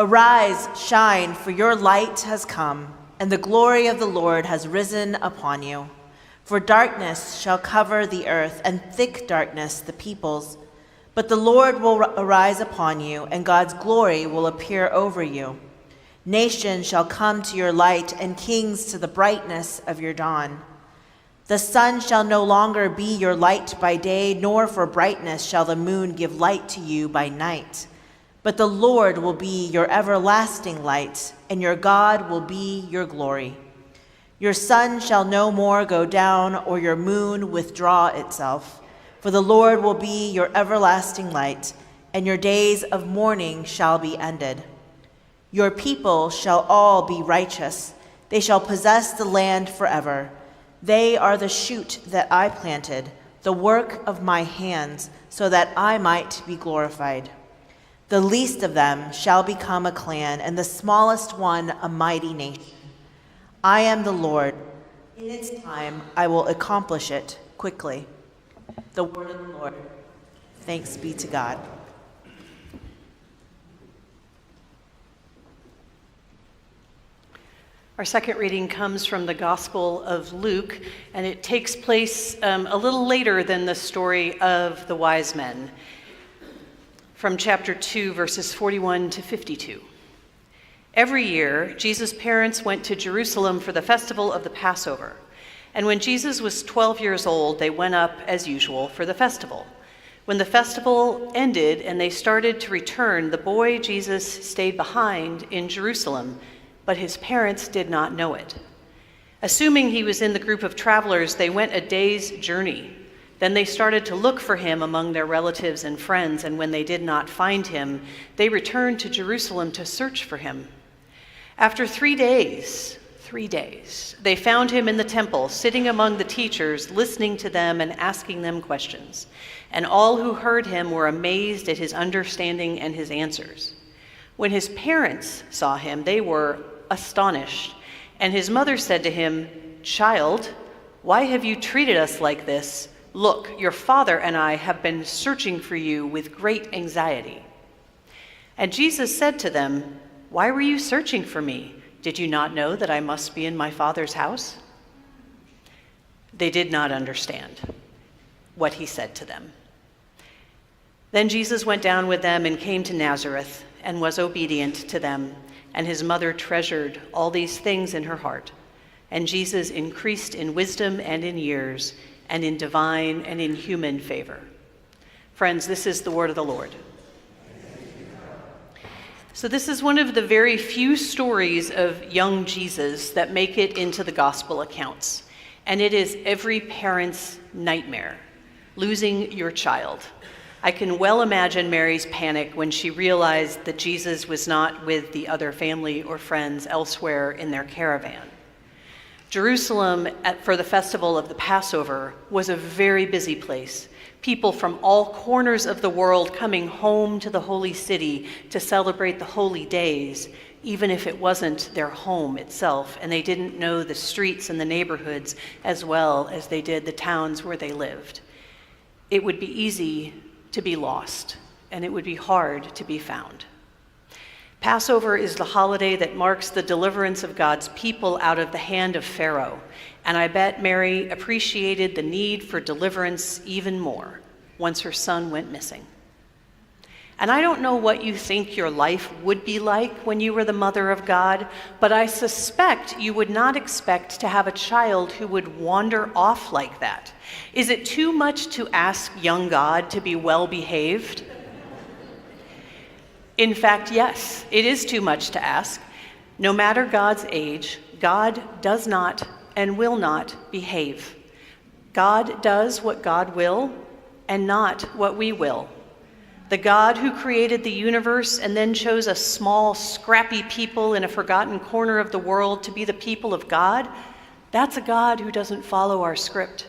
Arise, shine, for your light has come, and the glory of the Lord has risen upon you. For darkness shall cover the earth, and thick darkness the peoples. But the Lord will arise upon you, and God's glory will appear over you. Nations shall come to your light, and kings to the brightness of your dawn. The sun shall no longer be your light by day, nor for brightness shall the moon give light to you by night. But the Lord will be your everlasting light, and your God will be your glory. Your sun shall no more go down, or your moon withdraw itself. For the Lord will be your everlasting light, and your days of mourning shall be ended. Your people shall all be righteous. They shall possess the land forever. They are the shoot that I planted, the work of my hands, so that I might be glorified. The least of them shall become a clan, and the smallest one a mighty nation. I am the Lord. In its time I will accomplish it quickly. The word of the Lord. Thanks be to God. Our second reading comes from the Gospel of Luke, and it takes place a little later than the story of the wise men, from chapter 2, verses 41 to 52. Every year, Jesus' parents went to Jerusalem for the festival of the Passover, and when Jesus was 12 years old, they went up as usual for the festival. When the festival ended and they started to return, the boy Jesus stayed behind in Jerusalem, but his parents did not know it. Assuming he was in the group of travelers, they went a day's journey. Then they started to look for him among their relatives and friends, and when they did not find him, they returned to Jerusalem to search for him. After 3 days, they found him in the temple, sitting among the teachers, listening to them and asking them questions. And all who heard him were amazed at his understanding and his answers. When his parents saw him, they were astonished. And his mother said to him, "Child, why have you treated us like this? Look, your father and I have been searching for you with great anxiety." And Jesus said to them, "Why were you searching for me? Did you not know that I must be in my Father's house?" They did not understand what he said to them. Then Jesus went down with them and came to Nazareth and was obedient to them. And his mother treasured all these things in her heart. And Jesus increased in wisdom and in years, and in divine and in human favor. Friends, this is the word of the Lord. So this is one of the very few stories of young Jesus that make it into the gospel accounts. And it is every parent's nightmare, losing your child. I can well imagine Mary's panic when she realized that Jesus was not with the other family or friends elsewhere in their caravan. Jerusalem for the festival of the Passover was a very busy place. People from all corners of the world coming home to the holy city to celebrate the holy days, even if it wasn't their home itself, and they didn't know the streets and the neighborhoods as well as they did the towns where they lived. It would be easy to be lost, and it would be hard to be found. Passover is the holiday that marks the deliverance of God's people out of the hand of Pharaoh, and I bet Mary appreciated the need for deliverance even more once her son went missing. And I don't know what you think your life would be like when you were the mother of God, but I suspect you would not expect to have a child who would wander off like that. Is it too much to ask young God to be well behaved? In fact, yes, it is too much to ask. No matter God's age, God does not and will not behave. God does what God will and not what we will. The God who created the universe and then chose a small, scrappy people in a forgotten corner of the world to be the people of God, that's a God who doesn't follow our script.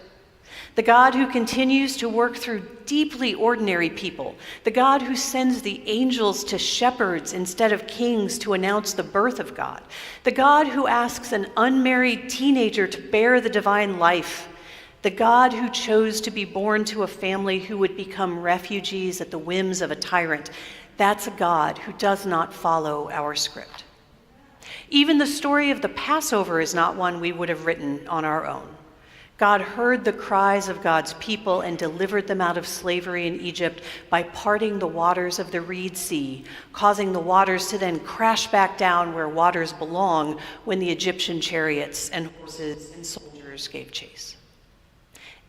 The God who continues to work through deeply ordinary people. The God who sends the angels to shepherds instead of kings to announce the birth of God. The God who asks an unmarried teenager to bear the divine life. The God who chose to be born to a family who would become refugees at the whims of a tyrant. That's a God who does not follow our script. Even the story of the Passover is not one we would have written on our own. God heard the cries of God's people and delivered them out of slavery in Egypt by parting the waters of the Reed Sea, causing the waters to then crash back down where waters belong when the Egyptian chariots and horses and soldiers gave chase.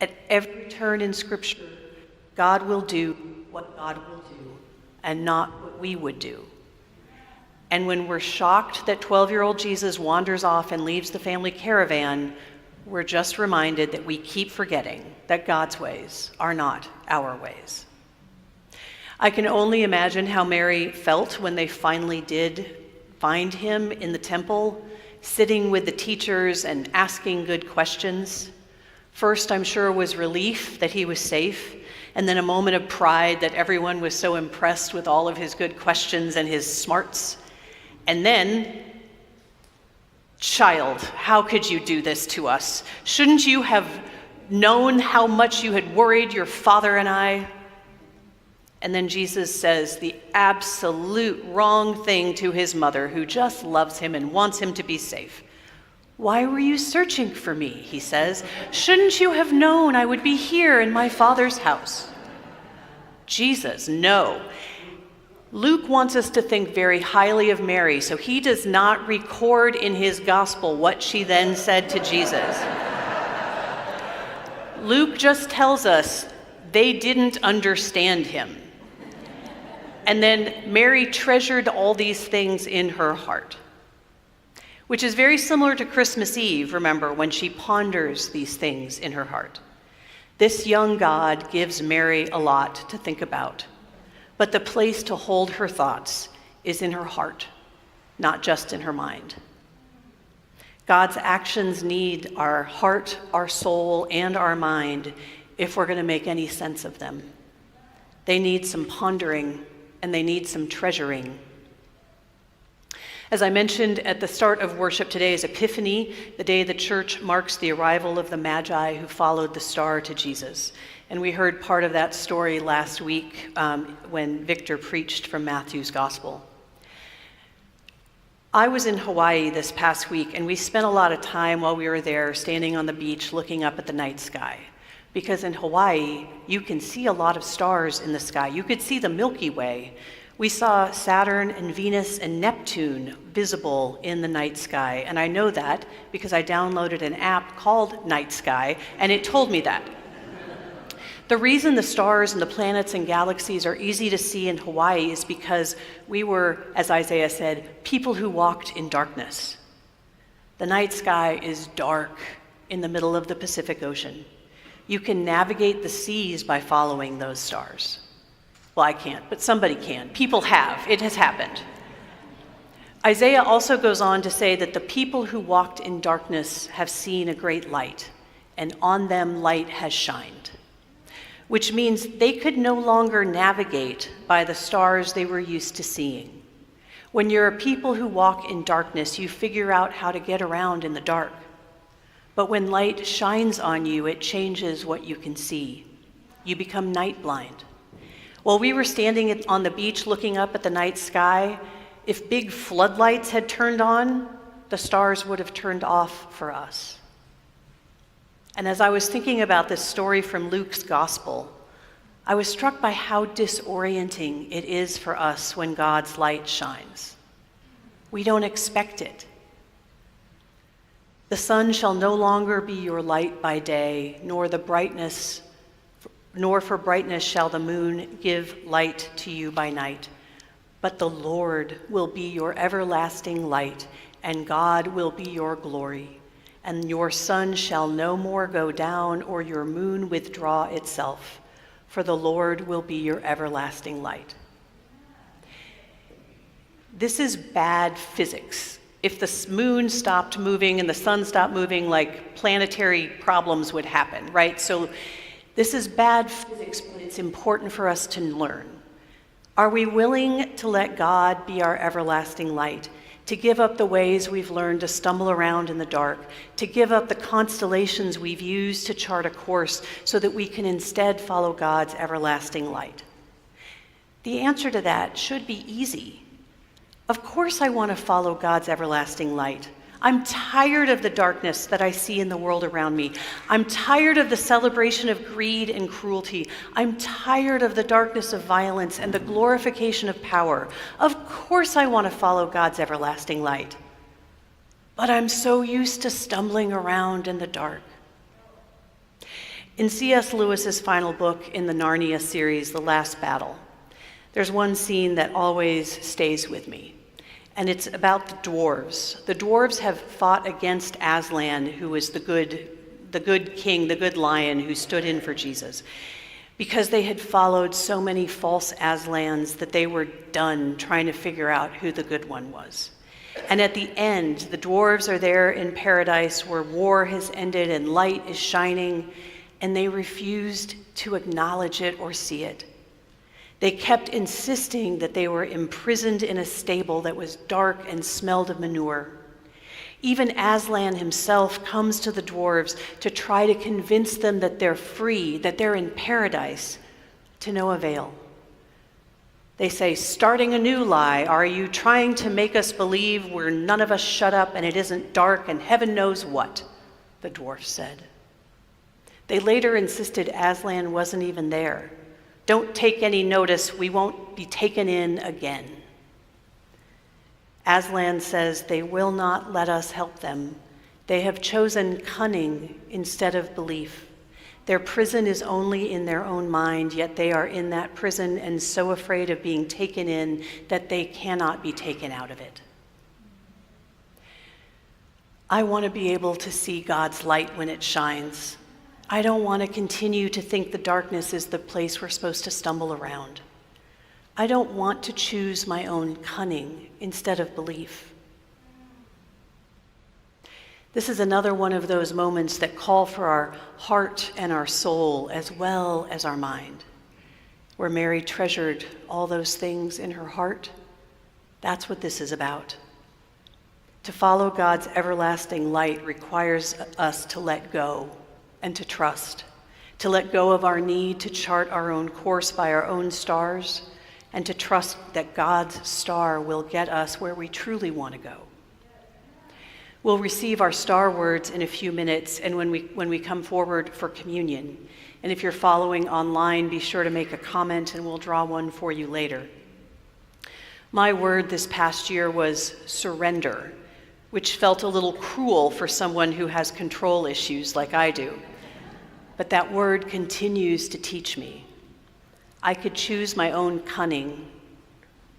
At every turn in Scripture, God will do what God will do and not what we would do. And when we're shocked that 12-year-old Jesus wanders off and leaves the family caravan, we're just reminded that we keep forgetting that God's ways are not our ways. I can only imagine how Mary felt when they finally did find him in the temple, sitting with the teachers and asking good questions. First, I'm sure, was relief that he was safe, and then a moment of pride that everyone was so impressed with all of his good questions and his smarts. And then, child, how could you do this to us? Shouldn't you have known how much you had worried your father and I? And then Jesus says the absolute wrong thing to his mother, who just loves him and wants him to be safe. Why were you searching for me? He says. Shouldn't you have known I would be here in my Father's house? Jesus, no. Luke wants us to think very highly of Mary, so he does not record in his gospel what she then said to Jesus. Luke just tells us they didn't understand him. And then Mary treasured all these things in her heart, which is very similar to Christmas Eve, remember, when she ponders these things in her heart. This young God gives Mary a lot to think about. But the place to hold her thoughts is in her heart, not just in her mind. God's actions need our heart, our soul, and our mind if we're going to make any sense of them. They need some pondering, and they need some treasuring. As I mentioned at the start of worship, today is Epiphany, the day the church marks the arrival of the magi who followed the star to Jesus. And we heard part of that story last week when Victor preached from Matthew's gospel. I was in Hawaii this past week, and we spent a lot of time while we were there standing on the beach looking up at the night sky. Because in Hawaii, you can see a lot of stars in the sky. You could see the Milky Way. We saw Saturn and Venus and Neptune visible in the night sky. And I know that because I downloaded an app called Night Sky, and it told me that. The reason the stars and the planets and galaxies are easy to see in Hawaii is because we were, as Isaiah said, people who walked in darkness. The night sky is dark in the middle of the Pacific Ocean. You can navigate the seas by following those stars. Well, I can't, but somebody can. People have. It has happened. Isaiah also goes on to say that the people who walked in darkness have seen a great light, and on them light has shined, which means they could no longer navigate by the stars they were used to seeing. When you're a people who walk in darkness, you figure out how to get around in the dark. But when light shines on you, it changes what you can see. You become night blind. While we were standing on the beach looking up at the night sky, if big floodlights had turned on, the stars would have turned off for us. And as I was thinking about this story from Luke's gospel, I was struck by how disorienting it is for us when God's light shines. We don't expect it. The sun shall no longer be your light by day, nor for brightness shall the moon give light to you by night. But the Lord will be your everlasting light, and God will be your glory. And your sun shall no more go down, or your moon withdraw itself, for the Lord will be your everlasting light. This is bad physics. If the moon stopped moving and the sun stopped moving, like planetary problems would happen, right? So this is bad physics, but it's important for us to learn. Are we willing to let God be our everlasting light, to give up the ways we've learned to stumble around in the dark, to give up the constellations we've used to chart a course so that we can instead follow God's everlasting light? The answer to that should be easy. Of course I want to follow God's everlasting light. I'm tired of the darkness that I see in the world around me. I'm tired of the celebration of greed and cruelty. I'm tired of the darkness of violence and the glorification of power. Of course I want to follow God's everlasting light. But I'm so used to stumbling around in the dark. In C.S. Lewis's final book in the Narnia series, The Last Battle, there's one scene that always stays with me, and it's about the dwarves. The dwarves have fought against Aslan, who was the good king, the good lion who stood in for Jesus, because they had followed so many false Aslans that they were done trying to figure out who the good one was. And at the end, the dwarves are there in paradise where war has ended and light is shining, and they refused to acknowledge it or see it. They kept insisting that they were imprisoned in a stable that was dark and smelled of manure. Even Aslan himself comes to the dwarves to try to convince them that they're free, that they're in paradise, to no avail. They say, starting a new lie, are you trying to make us believe we're none of us shut up and it isn't dark and heaven knows what? The dwarfs said. They later insisted Aslan wasn't even there. Don't take any notice, we won't be taken in again. Aslan says they will not let us help them. They have chosen cunning instead of belief. Their prison is only in their own mind, yet they are in that prison and so afraid of being taken in that they cannot be taken out of it. I want to be able to see God's light when it shines. I don't want to continue to think the darkness is the place we're supposed to stumble around. I don't want to choose my own cunning instead of belief. This is another one of those moments that call for our heart and our soul as well as our mind. Where Mary treasured all those things in her heart, that's what this is about. To follow God's everlasting light requires us to let go and to trust, to let go of our need to chart our own course by our own stars, and to trust that God's star will get us where we truly want to go. We'll receive our star words in a few minutes and when we come forward for communion. And if you're following online, be sure to make a comment and we'll draw one for you later. My word this past year was surrender, which felt a little cruel for someone who has control issues like I do. But that word continues to teach me. I could choose my own cunning,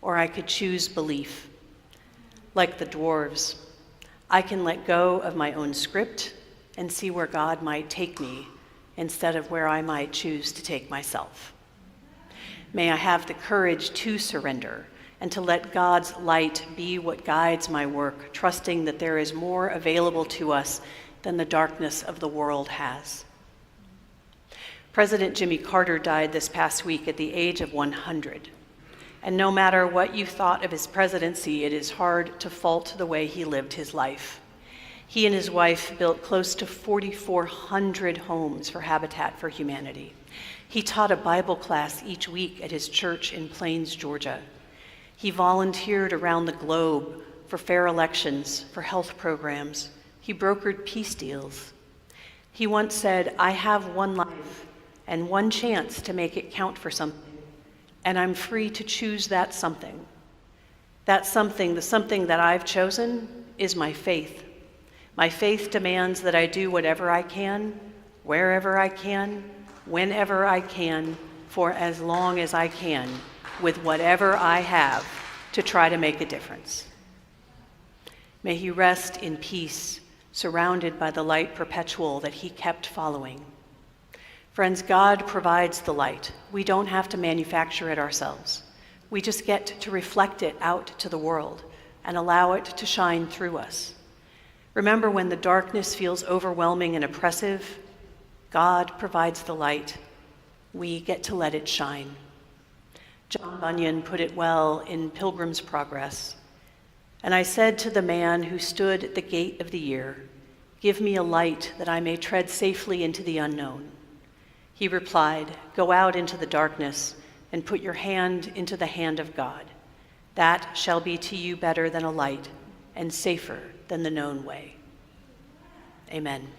or I could choose belief. Like the dwarves, I can let go of my own script and see where God might take me instead of where I might choose to take myself. May I have the courage to surrender and to let God's light be what guides my work, trusting that there is more available to us than the darkness of the world has. President Jimmy Carter died this past week at the age of 100. And no matter what you thought of his presidency, it is hard to fault the way he lived his life. He and his wife built close to 4,400 homes for Habitat for Humanity. He taught a Bible class each week at his church in Plains, Georgia. He volunteered around the globe for fair elections, for health programs. He brokered peace deals. He once said, "I have one life and one chance to make it count for something, and I'm free to choose that something. That something, the something that I've chosen, is my faith. My faith demands that I do whatever I can, wherever I can, whenever I can, for as long as I can, with whatever I have, to try to make a difference." May he rest in peace, surrounded by the light perpetual that he kept following. Friends, God provides the light. We don't have to manufacture it ourselves. We just get to reflect it out to the world and allow it to shine through us. Remember, when the darkness feels overwhelming and oppressive, God provides the light. We get to let it shine. John Bunyan put it well in Pilgrim's Progress. "And I said to the man who stood at the gate of the year, 'Give me a light that I may tread safely into the unknown.' He replied, 'Go out into the darkness and put your hand into the hand of God. That shall be to you better than a light and safer than the known way. Amen.